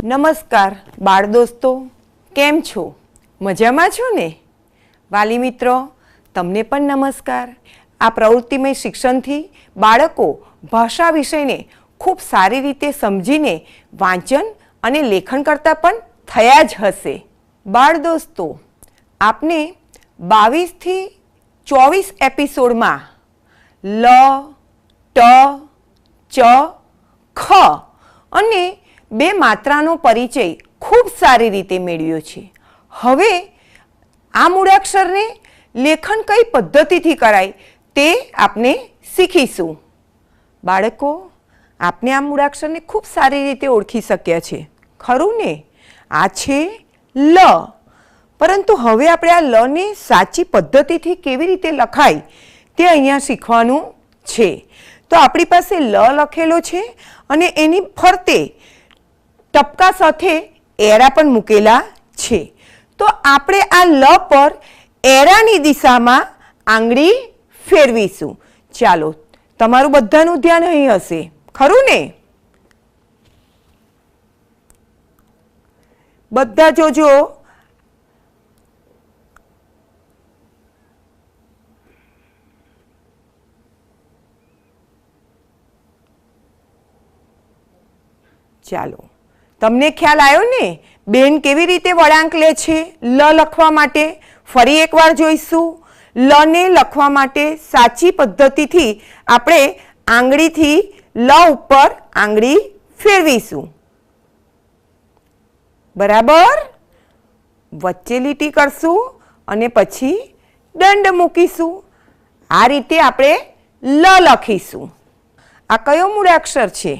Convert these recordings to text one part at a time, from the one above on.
નમસ્કાર બાળ દોસ્તો, કેમ છો? મજામાં છો ને? વાલી મિત્રો, તમને પણ નમસ્કાર. આ પ્રવૃત્તિમય શિક્ષણથી બાળકો ભાષા વિષયને ખૂબ સારી રીતે સમજીને વાંચન અને લેખન કરતા પણ થયા જ હશે. બાળ દોસ્તો, આપને 22 થી 24 એપિસોડમાં લ, ટ, ચ, ખ અને 2 માત્રાનો પરિચય ખૂબ સારી રીતે મેળવ્યો છે. હવે આ મૂળાક્ષરને લેખન કઈ પદ્ધતિથી કરાય તે આપણે શીખીશું. બાળકો, આપને આ મૂળાક્ષરને ખૂબ સારી રીતે ઓળખી શક્યા છે, ખરું ને? આ છે લ, પરંતુ હવે આપણે આ લને સાચી પદ્ધતિથી કેવી રીતે લખાય તે અહીંયા શીખવાનું છે. તો આપણી પાસે લ લખેલો છે અને એની ફરતે ટપકા સાથે એરા પણ મૂકેલા છે. તો આપણે આ લ પર એરાની દિશામાં આંગળી ફેરવીશું. ચાલો, તમારું બધાનું ધ્યાન અહીં હશે, ખરું ને? બધા જોજો. ચાલો, તમને ખ્યાલ આવ્યો ને બેન કેવી રીતે વળાંક લે છે લ લખવા માટે? ફરી એકવાર જોઈશું. લ ને લખવા માટે સાચી પદ્ધતિથી આપણે આંગળીથી લ ઉપર આંગળી ફેરવીશું. બરાબર? વચ્ચે લીટી કરશું અને પછી દંડ મૂકીશું. આ રીતે આપણે લ લખીશું. આ કયો મૂળાક્ષર છે?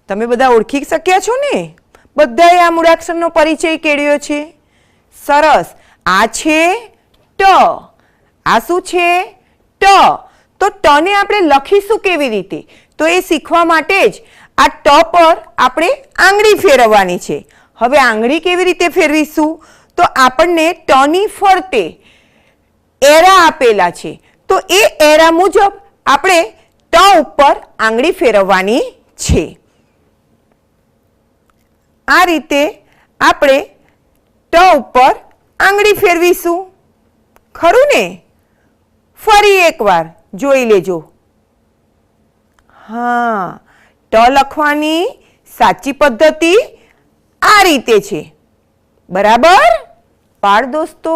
તમે બધા ઓળખી શક્યા છો ને? બધાએ આ મૂળાક્ષરનો પરિચય કેળવ્યો છે. સરસ. આ છે ટ. આ શું છે? ટ. તો ટ ને આપણે લખીશું કેવી રીતે? તો એ શીખવા માટે જ આ ટ પર આપણે આંગળી ફેરવવાની છે. હવે આંગળી કેવી રીતે ફેરવીશું? તો આપણને ટ ની ફરતે એરા આપેલા છે, તો એ એરા મુજબ આપણે ટ ઉપર આંગળી ફેરવવાની છે. આ રીતે આપણે ટ ઉપર આંગળી ફેરવીશું, ખરું ને? ફરી એકવાર જોઈ લેજો. હા, ટ લખવાની સાચી પદ્ધતિ આ રીતે છે. બરાબર? બાળ દોસ્તો,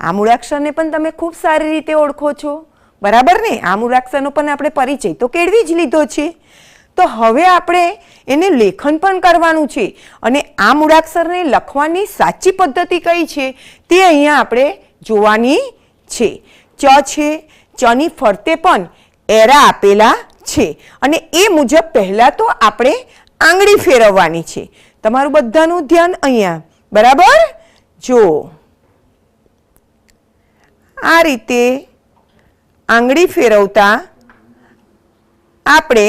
આ મૂળાક્ષરને પણ તમે ખૂબ સારી રીતે ઓળખો છો, બરાબર ને? આ મૂળાક્ષરનો પણ આપણે પરિચય તો કેળવી જ લીધો છે. તો હવે આપણે એને લેખન પણ કરવાનું છે અને આ મૂળાક્ષરને લખવાની સાચી પદ્ધતિ કઈ છે તે અહીંયા આપણે જોવાની છે. ચ છે, ચની ફરતે પણ એરા આપેલા છે અને એ મુજબ પહેલા તો આપણે આંગળી ફેરવવાની છે. તમારું બધાનું ધ્યાન અહીંયા. બરાબર? જો આ રીતે આંગળી ફેરવતા આપણે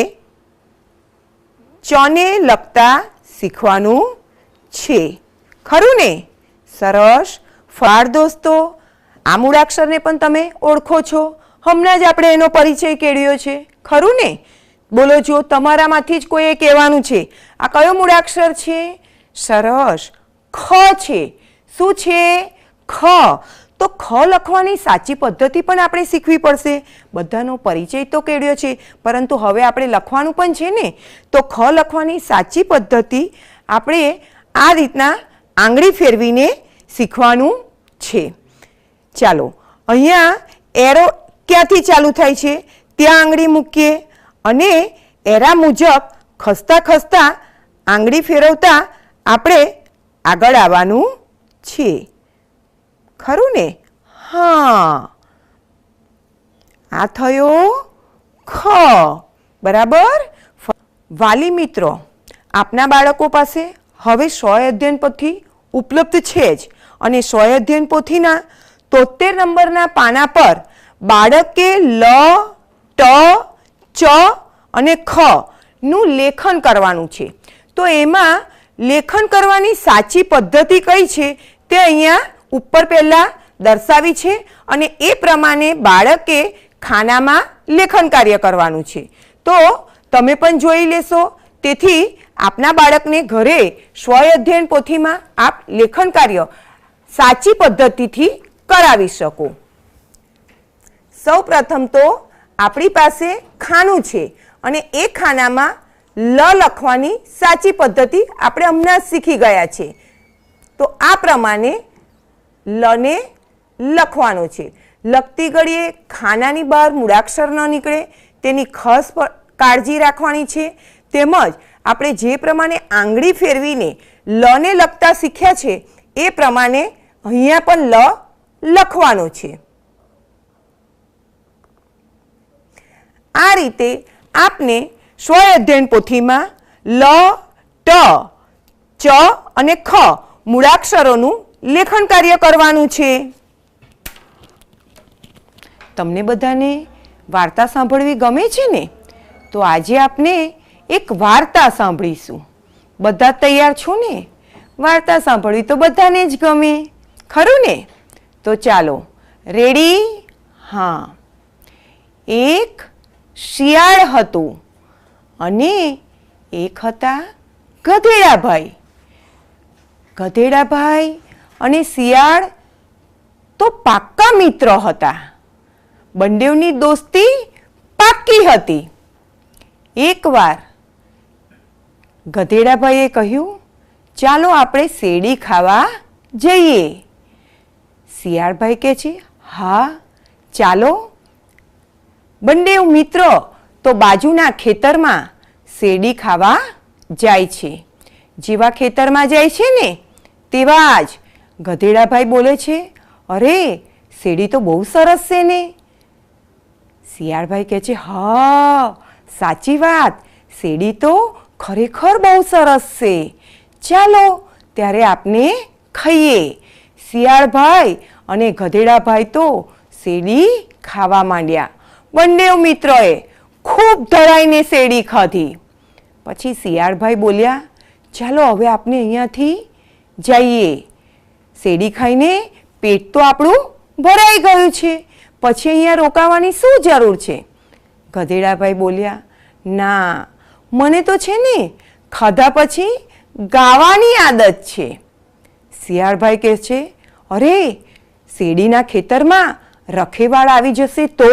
ચને લખતા શીખવાનું છે, ખરું ને? સરસ. બાળ દોસ્તો, આ મૂળાક્ષરને પણ તમે ઓળખો છો. હમણાં જ આપણે એનો પરિચય કેળવ્યો છે, ખરું ને? બોલો, જો તમારામાંથી જ કોઈએ કહેવાનું છે આ કયો મૂળાક્ષર છે? સરસ, ખ છે. શું છે? ખ. તો ખ લખવાની સાચી પદ્ધતિ પણ આપણે શીખવી પડશે. બધાનો પરિચય તો કેળવ્યો છે, પરંતુ હવે આપણે લખવાનું પણ છે ને. તો ખ લખવાની સાચી પદ્ધતિ આપણે આ રીતના આંગળી ફેરવીને શીખવાનું છે. ચાલો, અહીંયા એરો ક્યાંથી ચાલુ થાય છે ત્યાં આંગળી મૂકીએ અને એરા મુજબ ખસતા ખસતા આંગળી ફેરવતા આપણે આગળ આવવાનું છે, ખરું ને? હા, આ થયો ખ. બરાબર? વાલી મિત્રો, આપના બાળકો પાસે હવે સ્વય અધ્યયન પોથી ઉપલબ્ધ છે જ અને સ્વય અધ્યયન પોથીના 73 નંબરના પાના પર બાળકે લ, ટ, ચ અને ખ નું લેખન કરવાનું છે. તો એમાં લેખન કરવાની સાચી પદ્ધતિ કઈ છે તે અહીંયા ઉપર પહેલા દર્શાવી છે અને એ પ્રમાણે બાળકે ખાનામાં લેખન કાર્ય કરવાનું છે. તો તમે પણ જોઈ લેશો. તેથી આપના બાળકને ઘરે સ્વઅધ્યયન પોથીમાં આપ લેખન કાર્ય સાચી પદ્ધતિથી કરાવી શકો. સૌ પ્રથમ તો આપણી પાસે ખાનું છે અને એ ખાનામાં લ લખવાની સાચી પદ્ધતિ આપણે હમણાં શીખી ગયા છે. તો આ પ્રમાણે લને લખવાનું છે. લખતી ઘડીએ ખાનાની બહાર મૂળાક્ષર ન નીકળે તેની ખાસ કાળજી રાખવાની છે. તેમજ આપણે જે પ્રમાણે આંગળી ફેરવીને લને લખતા શીખ્યા છે એ પ્રમાણે અહીંયા પણ લ લખવાનું છે. આ રીતે આપને સ્વઅધ્યયન પોથીમાં લ, ટ, ચ અને ખ મૂળાક્ષરોનું લેખન કાર્ય કરવાનું છે. તમને બધાને વાર્તા સાંભળવી ગમે છે ને? તો આજે આપણે એક વાર્તા સાંભળીશું. બધા તૈયાર છો ને? વાર્તા સાંભળવી તો બધાને જ ગમે, ખરું ને? તો ચાલો, રેડી? હા. એક શિયાળ હતું અને એક હતા ગધેડાભાઈ. ગધેડાભાઈ અને શિયાળ તો પાક્કા મિત્ર હતા. બંનેવની દોસ્તી પાક્કી હતી. એકવાર ગધેડાભાઈએ કહ્યું, ચાલો આપણે શેરડી ખાવા જઈએ. શિયાળભાઈ કહે છે, હા ચાલો. બંને મિત્રો તો બાજુના ખેતરમાં શેરડી ખાવા જાય છે. જેવા ખેતરમાં જાય છે ને તેવા જ ગધેડાભાઈ બોલે છે, અરે શેરડી તો બહુ સરસ છે ને. શિયાળભાઈ કહે છે, હા સાચી વાત, શેરડી તો ખરેખર બહુ સરસ છે. ચાલો ત્યારે આપને ખાઈએ. શિયાળભાઈ અને ગધેડાભાઈ તો શેરડી ખાવા માંડ્યા. બંને મિત્રોએ ખૂબ ધરાઈને શેરડી ખાધી. પછી શિયાળભાઈ બોલ્યા, ચાલો હવે આપણે અહીંયાથી જઈએ. શેરડી ખાઈને પેટ તો આપણું ભરાઈ ગયું છે, પછી અહીંયા રોકાવાની શું જરૂર છે? ગધેડાભાઈ બોલ્યા, ના, મને તો છે ને ખાધા પછી ગાવાની આદત છે. શિયાળભાઈ કહે છે, અરે શેરડીના ખેતરમાં રખેવાળ આવી જશે તો?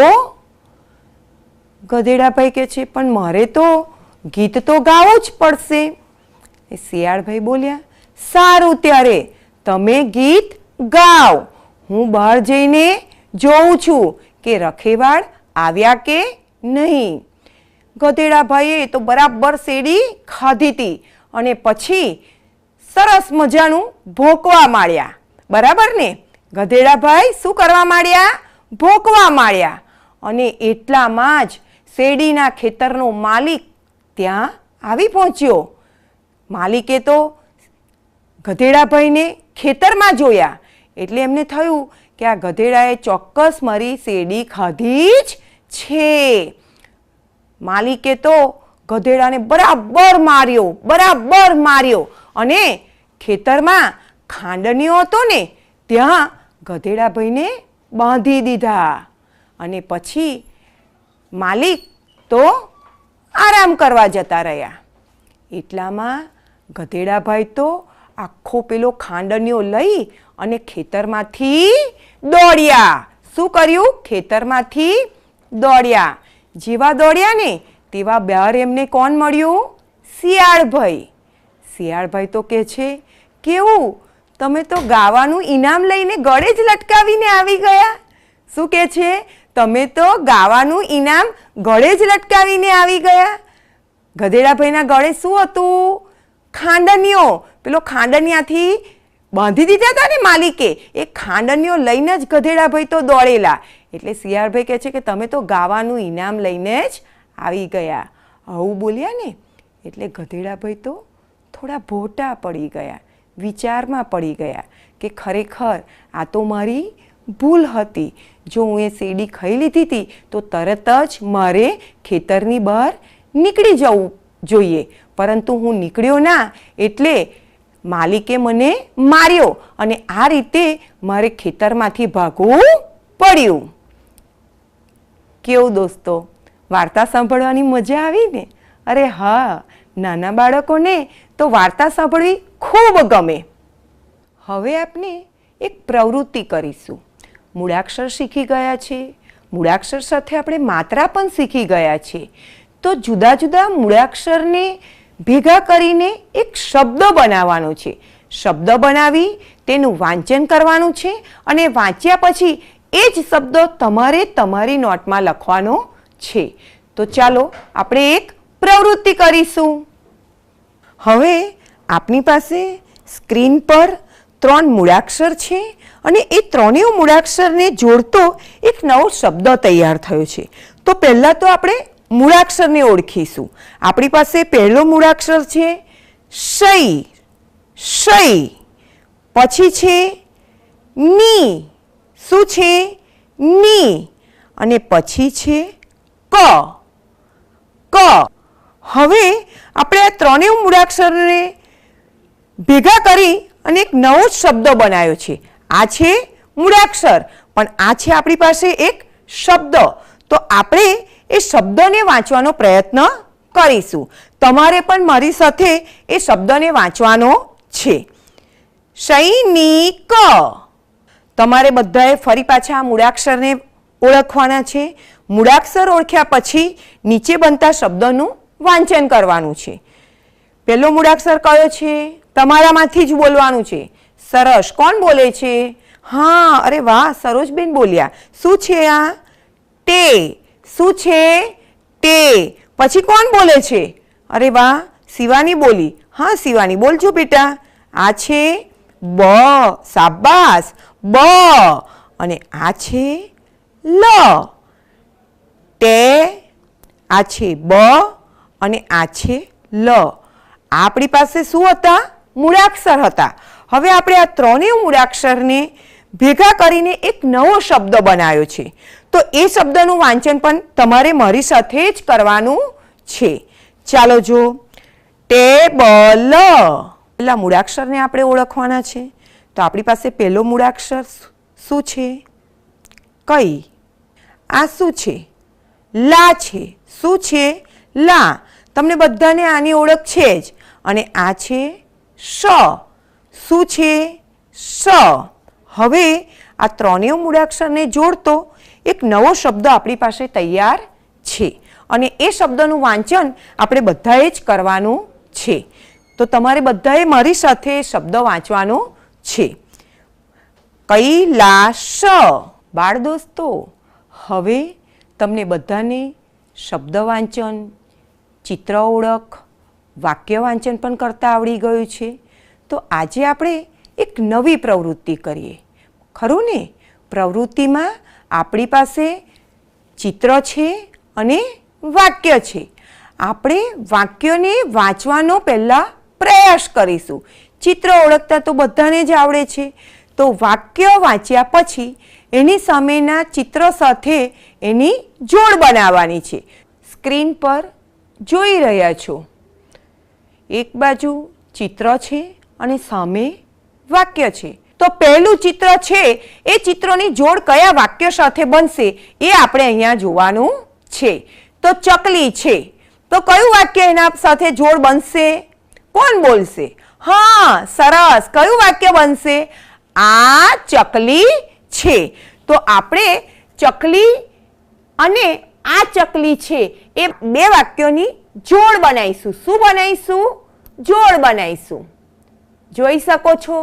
ગધેડાભાઈ કહે છે, પણ મારે તો ગીત તો ગાવું જ પડશે. શિયાળભાઈ બોલ્યા, સારું ત્યારે તમે ગીત ગાઓ, હું બહાર જઈને જોઉં છું કે રખેવાળ આવ્યા કે નહીં. ગધેડાભાઈએ તો બરાબર શેરડી ખાધી હતી અને પછી સરસ મજાનું ભોંકવા માંડ્યા. બરાબર ને? ગધેડાભાઈ શું કરવા માંડ્યા? ભોંકવા માંડ્યા. અને એટલામાં જ શેરડીના ખેતરનો માલિક ત્યાં આવી પહોંચ્યો. માલિકે તો ગધેડાભાઈને ખેતરમાં જોયા એટલે એમને થયું કે આ ગધેડાએ ચોક્કસ મારી શેરડી ખાધી જ છે. માલિકે તો ગધેડાને બરાબર માર્યો અને ખેતરમાં ખાંડણીઓ હતો ને ત્યાં ગધેડાભાઈને બાંધી દીધા. અને પછી માલિક તો આરામ કરવા જતા રહ્યા. એટલામાં ગધેડાભાઈ તો આખો પેલો ખાંડણીઓ લઈ અને ખેતરમાંથી દોડ્યા. શું કર્યું? ખેતરમાંથી દોડ્યા. જેવા દોડ્યા ને તેવા બહાર એમને કોણ મળ્યું? શિયાળભાઈ. શિયાળભાઈ તો કહે છે, કેવું તમે તો ગાવાનું ઇનામ લઈને ગળે જ લટકાવીને આવી ગયા. શું કહે છે? તમે તો ગાવાનું ઇનામ ગળે જ લટકાવીને આવી ગયા. ગધેડાભાઈના ગળે શું હતું? ખાંડણીઓ. પેલો ખાંડણિયાથી બાંધી દીધા હતા ને માલિકે, એ ખાંડણીઓ લઈને જ ગધેડાભાઈ તો દોડેલા. એટલે શિયાળભાઈ કહે છે કે તમે તો ગાવાનું ઇનામ લઈને જ આવી ગયા. આવું બોલ્યા ને એટલે ગધેડાભાઈ તો થોડા ભોટા પડી ગયા, વિચારમાં પડી ગયા કે ખરેખર આ તો મારી ભૂલ હતી. જો હું એ શેરડી ખાઈ લીધી હતી તો તરત જ મારે ખેતરની બહાર નીકળી જવું જોઈએ, પરંતુ હું નીકળ્યો ના એટલે માલિકે મને માર્યો અને આ રીતે મારે ખેતરમાંથી ભાગવું પડ્યું. કેવું દોસ્તો, વાર્તા સાંભળવાની મજા આવી ને? અરે હા, નાના બાળકોને તો વાર્તા સાંભળવી ખૂબ ગમે. હવે આપણે એક પ્રવૃત્તિ કરીશું. મૂળાક્ષર શીખી ગયા છે, મૂળાક્ષર સાથે આપણે માત્રા પણ શીખી ગયા છે. તો જુદા જુદા મૂળાક્ષરને ભેગા કરીને એક શબ્દ બનાવવાનો છે. શબ્દ બનાવી તેનું વાંચન કરવાનું છે અને વાંચ્યા પછી એ જ શબ્દ તમારે તમારી નોટમાં લખવાનો છે. તો ચાલો આપણે એક પ્રવૃત્તિ કરીશું. હવે આપની પાસે સ્ક્રીન પર 3 મૂળાક્ષર છે અને એ ત્રણેય મૂળાક્ષરને જોડતો એક નવો શબ્દ તૈયાર થયો છે. તો પહેલાં તો આપણે મૂળાક્ષરને ઓળખીશું. આપણી પાસે પહેલો મૂળાક્ષર છે શૈ. શૈ. પછી છે ની. શું છે? ની. અને પછી છે ક. ક. હવે આપણે આ ત્રણેય મૂળાક્ષરને ભેગા કરી અને એક નવો શબ્દ બનાવ્યો છે. આ છે મૂળાક્ષર, પણ આ છે આપણી પાસે એક શબ્દ. તો આપણે એ શબ્દને વાંચવાનો પ્રયત્ન કરીશું. તમારે પણ મારી સાથે એ શબ્દને વાંચવાનો છે. સૈનિક. તમારે બધાએ ફરી પાછા આ મૂળાક્ષરને ઓળખવાના છે. મૂળાક્ષર ઓળખ્યા પછી નીચે બનતા શબ્દનું વાંચન કરવાનું છે. પહેલો મૂળાક્ષર કયો છે? તમારામાંથી જ બોલવાનું છે. સરસ. કોણ બોલે છે? હા, અરે વાહ, સરોજબેન બોલ્યા. શું છે આ? તે. શું છે? તે. પછી કોણ બોલે છે? અરે વાહ, શિવાની બોલી. હા શિવાની, બોલજો બેટા. આ છે બ. શાબાશ, બ. અને આ છે લ. તે. આ છે બ અને આ છે લ. આપણી પાસે શું હતા? મૂળાક્ષર હતા. હવે આપણે આ ત્રણેય મૂળાક્ષરને ભેગા કરીને એક નવો શબ્દ બનાવ્યો છે. તો એ શબ્દનું વાંચન પણ તમારે મારી સાથે જ કરવાનું છે. ચાલો જો. ટેબલ. પેલા મૂળાક્ષરને આપણે ઓળખવાના છે. તો આપણી પાસે પહેલો મૂળાક્ષર શું છે? કઈ. આ શું છે? લા છે. શું છે? લા. તમને બધાને આની ઓળખ છે જ. અને આ છે શ. શું છે? શ. હવે આ ત્રણેય મૂળાક્ષરને જોડતો એક નવો શબ્દ આપણી પાસે તૈયાર છે અને એ શબ્દનું વાંચન આપણે બધાએ જ કરવાનું છે. તો તમારે બધાએ મારી સાથે શબ્દ વાંચવાનો છે. કૈલાશ. બાળ દોસ્તો, હવે તમને બધાને શબ્દ વાંચન, ચિત્ર ઓળખ, વાક્ય વાંચન પણ કરતા આવડી ગયું છે. તો આજે આપણે એક નવી પ્રવૃત્તિ કરીએ. ખરું ને? પ્રવૃત્તિમાં આપણી પાસે ચિત્ર છે અને વાક્ય છે. આપણે વાક્યને વાંચવાનો પહેલાં પ્રયાસ કરીશું. ચિત્ર ઓળખતા તો બધાને જ આવડે છે. તો વાક્ય વાંચ્યા પછી એની સામેના ચિત્ર સાથે એની જોડ બનાવવાની છે. સ્ક્રીન પર જોઈ રહ્યા છો. એક બાજુ ચિત્ર છે અને સામે વાક્ય છે. તો પહેલું ચિત્ર છે એ ચિત્રોની જોડ કયા વાક્ય સાથે બનશે એ આપણે અહીંયા જોવાનું છે. તો ચકલી છે. તો કયું વાક્ય એના સાથે જોડ બનશે? કોણ બોલશે? હા, સરસ. કયું વાક્ય બનશે? આ ચકલી છે. તો આપણે ચકલી અને આ ચકલી છે એ બે વાક્યોની જોડ બનાવીશું. શું બનાવીશું? જોડ બનાવીશું. જોઈ શકો છો,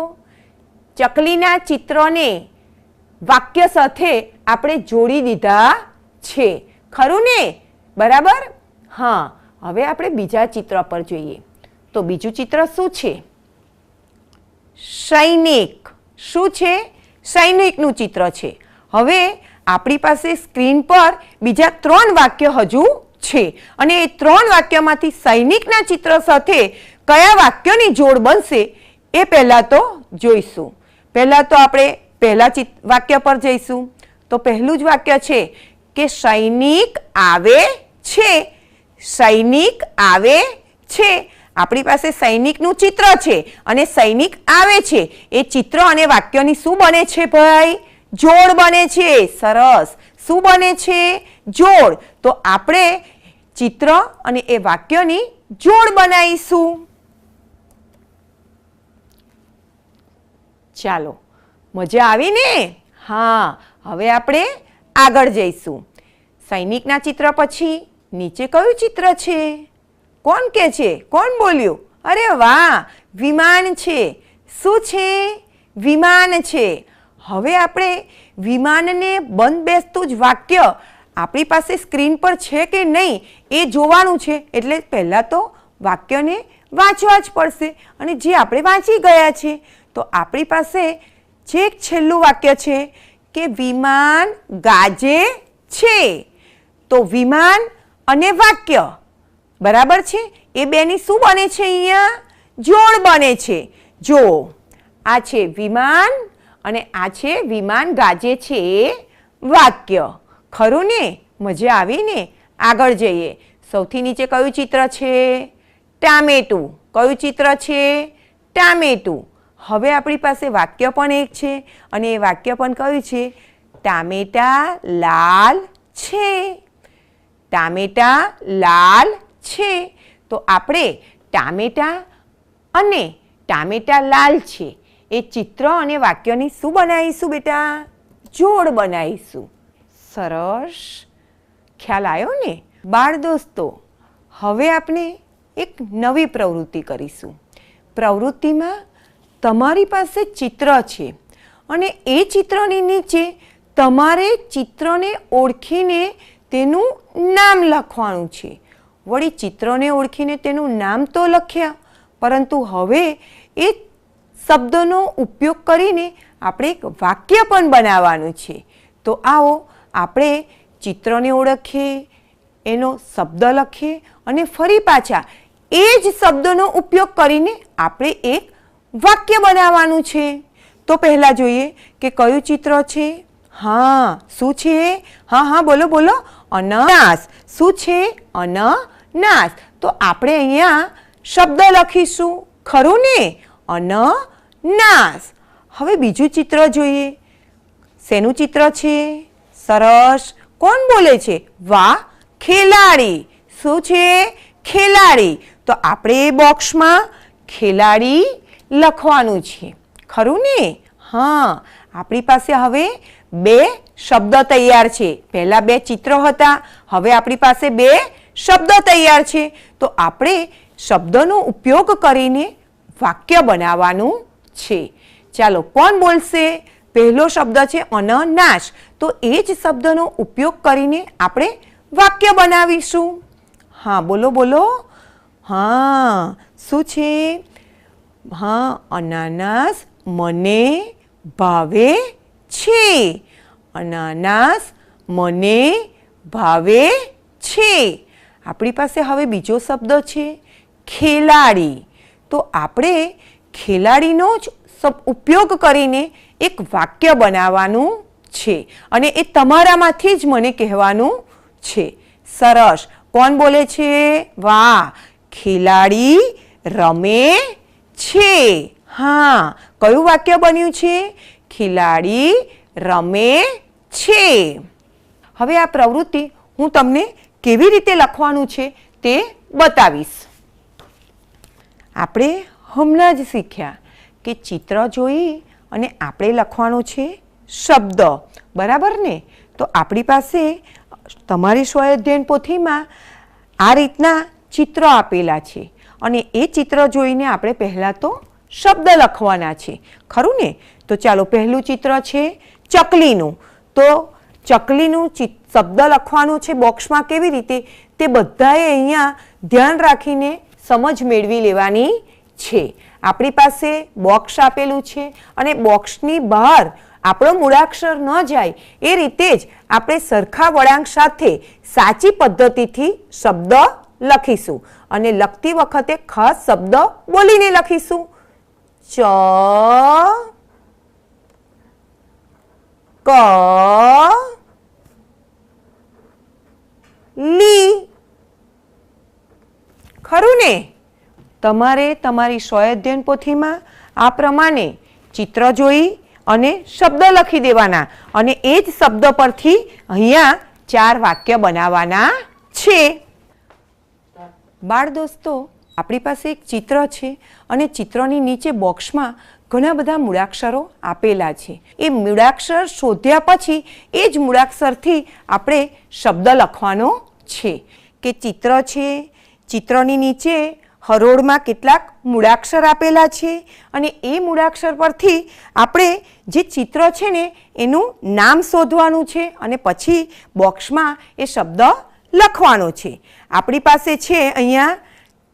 ચકલીના ચિત્રને વાક્ય સાથે આપણે જોડી દીધા છે. ખરું ને? બરાબર. હા, હવે આપણે બીજા ચિત્ર પર જોઈએ. તો બીજું ચિત્ર શું છે? સૈનિક. શું છે? સૈનિકનું ચિત્ર છે. હવે આપણી પાસે સ્ક્રીન પર બીજા 3 વાક્ય હજુ છે અને એ 3 વાક્યમાંથી સૈનિકના ચિત્ર સાથે કયા વાક્યની જોડ બનશે એ પહેલાં તો જોઈશું. પહેલાં તો આપણે પહેલા વાક્ય પર જઈશું. તો પહેલું જ વાક્ય છે કે સૈનિક આવે છે. સૈનિક આવે છે. આપણી પાસે સૈનિકનું ચિત્ર છે અને સૈનિક આવે છે. એ ચિત્ર અને વાક્યની શું બને છે ભાઈ? જોડ બને છે. સરસ. શું બને છે? જોડ. તો આપણે ચિત્ર અને એ વાક્યની જોડ બનાવીશું. ચાલો, મજા આવી ને? હા, હવે આપણે આગળ જઈશું. સૈનિકના ચિત્ર પછી નીચે કયું ચિત્ર છે? કોણ કે છે? કોણ બોલ્યું? અરે વાહ, વિમાન છે. શું છે? વિમાન છે. હવે આપણે વિમાનને બંધ બેસતું જ વાક્ય આપણી પાસે સ્ક્રીન પર છે કે નહીં એ જોવાનું છે. એટલે પહેલાં તો વાક્યને વાંચવા જ પડશે. અને જે આપણે વાંચી ગયા છે તો આપણી પાસે જે એક છેલ્લું વાક્ય છે કે વિમાન ગાજે છે. તો વિમાન અને વાક્ય બરાબર છે, એ બેની શું બને છે? અહીંયા જોડ બને છે. જો આ છે વિમાન અને આ છે વિમાન ગાજે છે વાક્ય. ખરું ને? મજા આવી ને? આગળ જઈએ. સૌથી નીચે કયું ચિત્ર છે? ટામેટું. કયું ચિત્ર છે? ટામેટું. હવે આપણી પાસે વાક્ય પણ એક છે અને એ વાક્ય પણ કયું છે? ટામેટા લાલ છે. ટામેટા લાલ છે. તો આપણે ટામેટા અને ટામેટા લાલ છે એ ચિત્ર અને વાક્યની શું બનાવીશું બેટા? જોડ બનાવીશું. સરસ, ખ્યાલ આવ્યો ને? બાળ દોસ્તો, હવે આપણે એક નવી પ્રવૃત્તિ કરીશું. પ્રવૃત્તિમાં તમારી પાસે ચિત્ર છે અને એ ચિત્રની નીચે તમારે ચિત્રને ઓળખીને તેનું નામ લખવાનું છે. વળી ચિત્રને ઓળખીને તેનું નામ તો લખ્યા, પરંતુ હવે એ શબ્દનો ઉપયોગ કરીને આપણે એક વાક્ય પણ બનાવવાનું છે. તો આવો આપણે ચિત્રને ઓળખીએ, એનો શબ્દ લખીએ અને ફરી પાછા એ જ શબ્દનો ઉપયોગ કરીને આપણે એક વાક્ય બનાવવાનું છે. તો પહેલાં જોઈએ કે કયું ચિત્ર છે? હા, શું છે? હા, બોલો બોલો. અનાસ. શું છે? અનાસ. તો આપણે અહીંયા શબ્દ લખીશું. ખરું ને? અનાસ. હવે બીજું ચિત્ર જોઈએ. શેનું ચિત્ર છે? સરસ. કોણ બોલે છે? વાહ, ખેલાડી. શું છે? ખેલાડી. તો આપણે એ બોક્સમાં ખેલાડી લખવાનું છે. ખરું ને? હા, આપણી પાસે હવે બે શબ્દ તૈયાર છે. પહેલા બે ચિત્રો હતા, હવે આપણી પાસે બે શબ્દ તૈયાર છે. તો આપણે શબ્દનો ઉપયોગ કરીને વાક્ય બનાવવાનું છે. ચાલો, કોણ બોલશે? પહેલો શબ્દ છે અનનાસ. તો એ જ શબ્દનો ઉપયોગ કરીને આપણે વાક્ય બનાવીશું. હા, બોલો બોલો. હા, શું છે? હા, અનાનાસ મને ભાવે છે. અનાનાસ મને ભાવે છે. આપણી પાસે હવે બીજો શબ્દ છે ખેલાડી. તો આપણે ખેલાડીનો જ ઉપયોગ કરીને એક વાક્ય બનાવવાનું છે અને એ તમારામાંથી જ મને કહેવાનું છે. સરસ. કોણ બોલે છે? વાહ, ખેલાડી રમે છે. હા, કયું વાક્ય બન્યું છે? ખેલાડી રમે છે. હવે આ પ્રવૃત્તિ હું તમને કેવી રીતે લખવાનું છે તે બતાવીશ. આપણે હમણાં જ શીખ્યા કે ચિત્ર જોઈ અને આપણે લખવાનો છે શબ્દ. બરાબર ને? તો આપણી પાસે તમારી સ્વઅધ્યયન પોથીમાં આ રીતના ચિત્રો આપેલા છે અને એ ચિત્ર જોઈને આપણે પહેલાં તો શબ્દ લખવાના છે. ખરું ને? તો ચાલો, પહેલું ચિત્ર છે ચકલીનું. તો ચકલીનું શબ્દ લખવાનું છે બોક્સમાં. કેવી રીતે તે બધાએ અહીંયા ધ્યાન રાખીને સમજ મેળવી લેવાની છે. આપણી પાસે બોક્સ આપેલું છે અને બોક્સની બહાર આપણો મૂળાક્ષર ન જાય એ રીતે જ આપણે સરખા વળાંક સાથે સાચી પદ્ધતિથી શબ્દ લખીશું અને લખતી વખતે ખાસ શબ્દ બોલીને લખીશું. ક લી. ખરું ને? તમારે તમારી સ્વઅધ્યયન પોથીમાં આ પ્રમાણે ચિત્ર જોઈ અને શબ્દ લખી દેવાના અને એ જ શબ્દ પરથી અહીંયા 4 વાક્ય બનાવવાના છે. બાળ દોસ્તો, આપણી પાસે એક ચિત્ર છે અને ચિત્રની નીચે બોક્સમાં ઘણા બધા મૂળાક્ષરો આપેલા છે. એ મૂળાક્ષર શોધ્યા પછી એ જ મૂળાક્ષરથી આપણે શબ્દ લખવાનો છે. કે ચિત્ર છે, ચિત્રની નીચે હરોળમાં કેટલાક મૂળાક્ષર આપેલા છે અને એ મૂળાક્ષર પરથી આપણે જે ચિત્ર છે ને એનું નામ શોધવાનું છે અને પછી બોક્સમાં એ શબ્દ લખવાનો છે. આપણી પાસે છે અહીંયા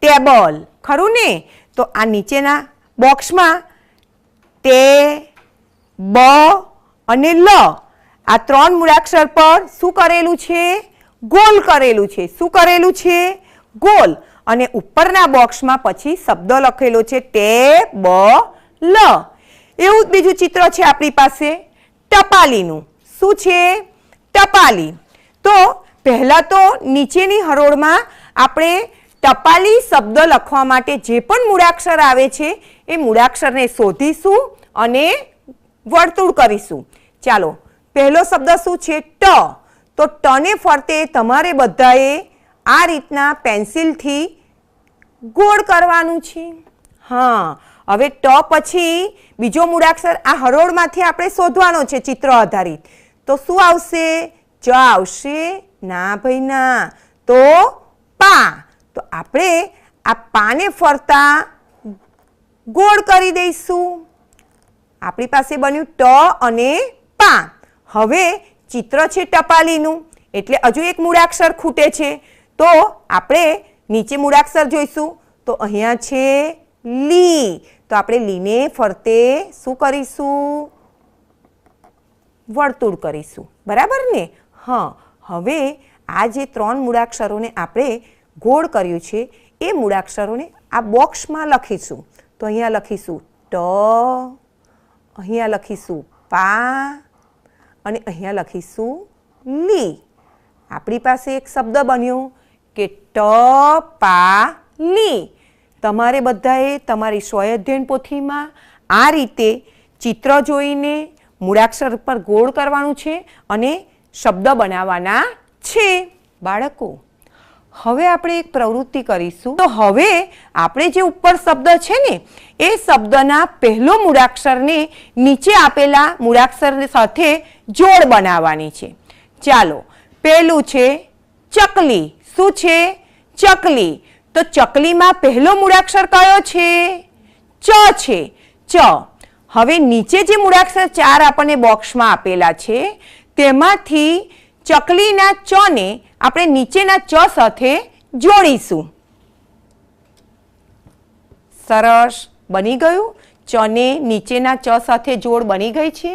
ટેબલ, ખરું ને? તો આ નીચેના બોક્સમાં તે, બ અને લ આ 3 મૂળાક્ષર પર શું કરેલું છે? ગોલ કરેલું છે. શું કરેલું છે? ગોલ. અને ઉપરના બોક્સમાં પછી શબ્દ લખેલો છે ટેબલ. એવું જ બીજું ચિત્ર છે આપણી પાસે ટપાલીનું. શું છે? ટપાલી. તો પહેલા તો નીચેની હરોળમાં આપણે ટપાલી શબ્દ લખવા માટે જે પણ મૂળાક્ષર આવે છે એ મૂળાક્ષરને શોધીશું અને વર્તુળ કરીશું. ચાલો, પહેલો શબ્દ શું છે? ટ. તો ટને ફરતે તમારે બધાએ આ રીતના પેન્સિલથી ગોળ કરવાનું છે. હા, હવે ટ પછી બીજો મૂળાક્ષર આ હરોળમાંથી આપણે શોધવાનો છે ચિત્ર આધારિત. તો શું આવશે? ચ આવશે? ના ભાઈ ના. તો પા. તો આપણે આ પાને ફરતા ગોળ કરી દઈશું. આપણી પાસે બન્યું ટ અને પા. હવે ચિત્ર છે ટપાલીનું એટલે હજુ એક મૂળાક્ષર ખૂટે છે. તો આપણે નીચે મૂળાક્ષર જોઈશું. તો અહીંયા છે લી. તો આપણે લીને ફરતે શું કરીશું? વર્તુળ કરીશું. બરાબર ને? હા. હવે આ જે 3 મૂળાક્ષરોને આપણે ગોળ કર્યું છે એ મૂળાક્ષરોને આ બોક્સમાં લખીશું. તો અહીંયા લખીશું ટ, અહીંયા લખીશું પા અને અહીંયા લખીશું લી. આપણી પાસે એક શબ્દ બન્યો કે ટપાલી. તમારે બધાએ તમારી સ્વઅધ્યયન પોથીમાં આ રીતે ચિત્ર જોઈને મૂળાક્ષર પર ગોળ કરવાનું છે અને શબ્દ બનાવવાના છે. બાળકો, હવે આપણે એક પ્રવૃત્તિ કરીશું. તો હવે આપણે જે ઉપર શબ્દ છે ને એ શબ્દના પહેલો મૂળાક્ષરને નીચે આપેલા મૂળાક્ષર સાથે જોડ બનાવવાની છે. ચાલો, પહેલું છે ચકલી. શું છે? ચકલી. તો ચકલીમાં પહેલો મૂળાક્ષર કયો છે? ચ છે. ચ. હવે નીચે જે મૂળાક્ષર 4 આપણને બોક્સમાં આપેલા છે તેમાંથી ચકલીના ચ ને આપણે નીચેના ચ સાથે જોડીશું. સરસ, બની ગયું. ચ ને નીચેના ચ સાથે જોડ બની ગઈ છે.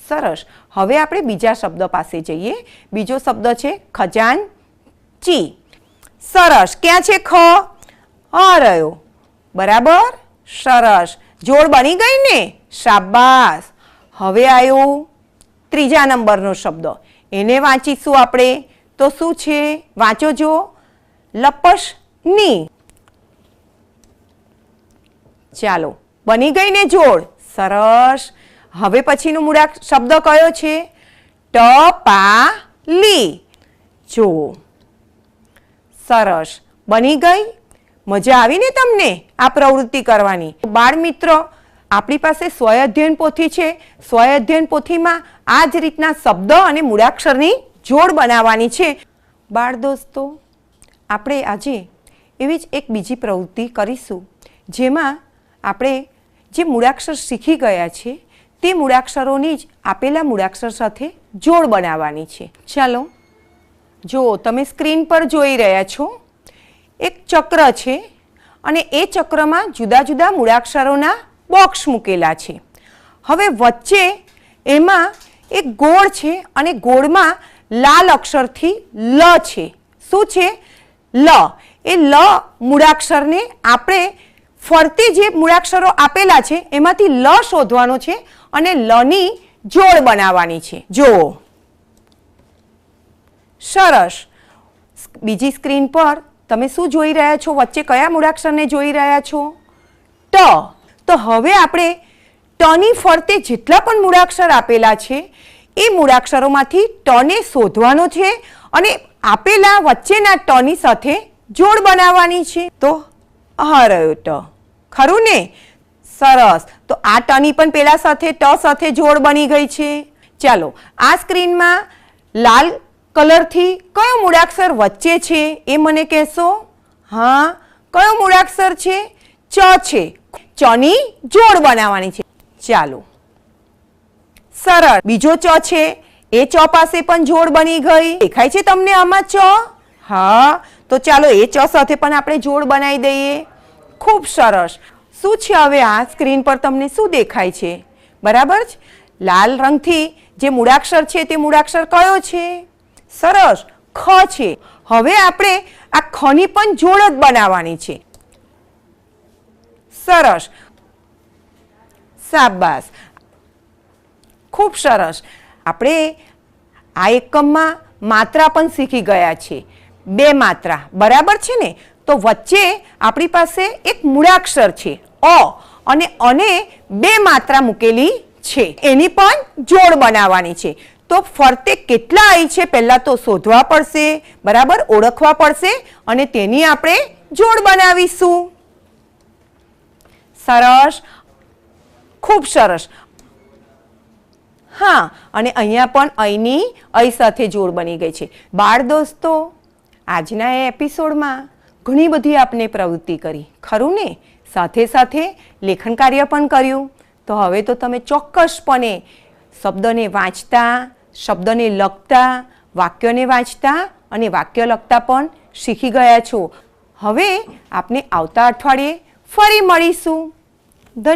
સરસ. હવે આપણે બીજા શબ્દ પાસે જઈએ. બીજો શબ્દ છે ખજાનચી. સરસ. ક્યાં છે? ખ. આ રહ્યો. બરાબર. સરસ. જોડ બની ગઈ ને? શાબાશ. હવે આવ્યો ત્રીજા નંબરનો શબ્દ. એને વાંચીશું આપણે. તો શું છે? વાંચો જો. લપસણી. ચાલો, બની ગઈ ને જોડ? સરસ. હવે પછીનો શબ્દ કયો છે? ટપાલી. જુઓ. સરસ. બની ગઈ? મજા આવી ને તમને આ પ્રવૃત્તિ કરવાની? બાળ મિત્રો, આપણી પાસે સ્વઅધ્યયન પોથી છે. સ્વઅધ્યયન પોથીમાં આ જ રીતના શબ્દ અને મૂળાક્ષરની જોડ બનાવવાની છે. બાળ દોસ્તો, આપણે આજે એવી જ એક બીજી પ્રવૃત્તિ કરીશું જેમાં આપણે જે મૂળાક્ષર શીખી ગયા છે તે મૂળાક્ષરોની જ આપેલા મૂળાક્ષર સાથે જોડ બનાવવાની છે. ચાલો, જુઓ, તમે સ્ક્રીન પર જોઈ રહ્યા છો એક ચક્ર છે અને એ ચક્રમાં જુદા જુદા મૂળાક્ષરોના બોક્સ મૂકેલા છે. હવે વચ્ચે એમાં એક ગોળ છે અને ગોળમાં લાલ અક્ષરથી લ છે. શું છે? લ. એ લ મૂળાક્ષરને આપણે ફરતે જે મૂળાક્ષરો આપેલા છે એમાંથી લ શોધવાનો છે અને લની જોડ બનાવવાની છે. જુઓ. સરસ. બીજી સ્ક્રીન પર તમે શું જોઈ રહ્યા છો? વચ્ચે કયા મૂળાક્ષરને જોઈ રહ્યા છો? ટ. તો હવે આપણે ટની ફરતે જેટલા પણ મૂળાક્ષર આપેલા છે એ મૂળાક્ષરોમાંથી ટને શોધવાનો છે અને આપેલા વચ્ચેના ટની સાથે જોડ બનાવવાની છે, તો આ રહ્યો ટ, ખરું ને? સરસ. તો આ ટની પણ પેલા સાથે ટ સાથે જોડ બની ગઈ છે. ચાલો, આ સ્ક્રીનમાં લાલ કલરથી કયો મૂળાક્ષર વચ્ચે છે એ મને કહેશો? હા, કયો મૂળાક્ષર છે? ચ છે. ચની જોડ બનાવવાની છે. ચાલો, સરળ. બીજો ચ છે, એ ચ પાસે પણ જોડ બની ગઈ. દેખાય છે તમને આમાં ચ? હા, તો ચાલો એ ચ સાથે પણ આપણે જોડ બનાવી દઈએ. ખૂબ સરસ. શું છે હવે આ સ્ક્રીન પર તમને શું દેખાય છે? બરાબર જ. લાલ રંગથી જે મૂળાક્ષર છે તે મૂળાક્ષર કયો છે? સરસ, ખ છે. હવે આપણે આ ખની પણ જોડ જ બનાવવાની છે. સરસ, શાબાશ, ખૂબ સરસ. આપણે આ એકમમાં માત્રા પણ શીખી ગયા છે. 2 માત્રા, બરાબર છે ને? તો વચ્ચે આપણી પાસે એક મૂળાક્ષર છે અ, અને 2 માત્રા મૂકેલી છે, એની પણ જોડ બનાવવાની છે. તો ફરતે કેટલા આઈ છે પહેલા તો શોધવા પડશે, બરાબર, ઓળખવા પડશે, અને તેની આપણે જોડ બનાવીશું. સરસ, ખૂબ સરસ. હા, અને અહીંયા પણ અહીંની અહીં સાથે જોડ બની ગઈ છે. બાળ દોસ્તો, આજના એ એપિસોડમાં ઘણી બધી આપણે પ્રવૃત્તિ કરી, ખરું ને? સાથે સાથે લેખન કાર્ય પણ કર્યું. તો હવે તો તમે ચોક્કસપણે શબ્દને વાંચતા, શબ્દને લખતા, વાક્યોને વાંચતા અને વાક્ય લખતા પણ શીખી ગયા છો. હવે આપણે આવતા અઠવાડિયે ફરી મળીશું.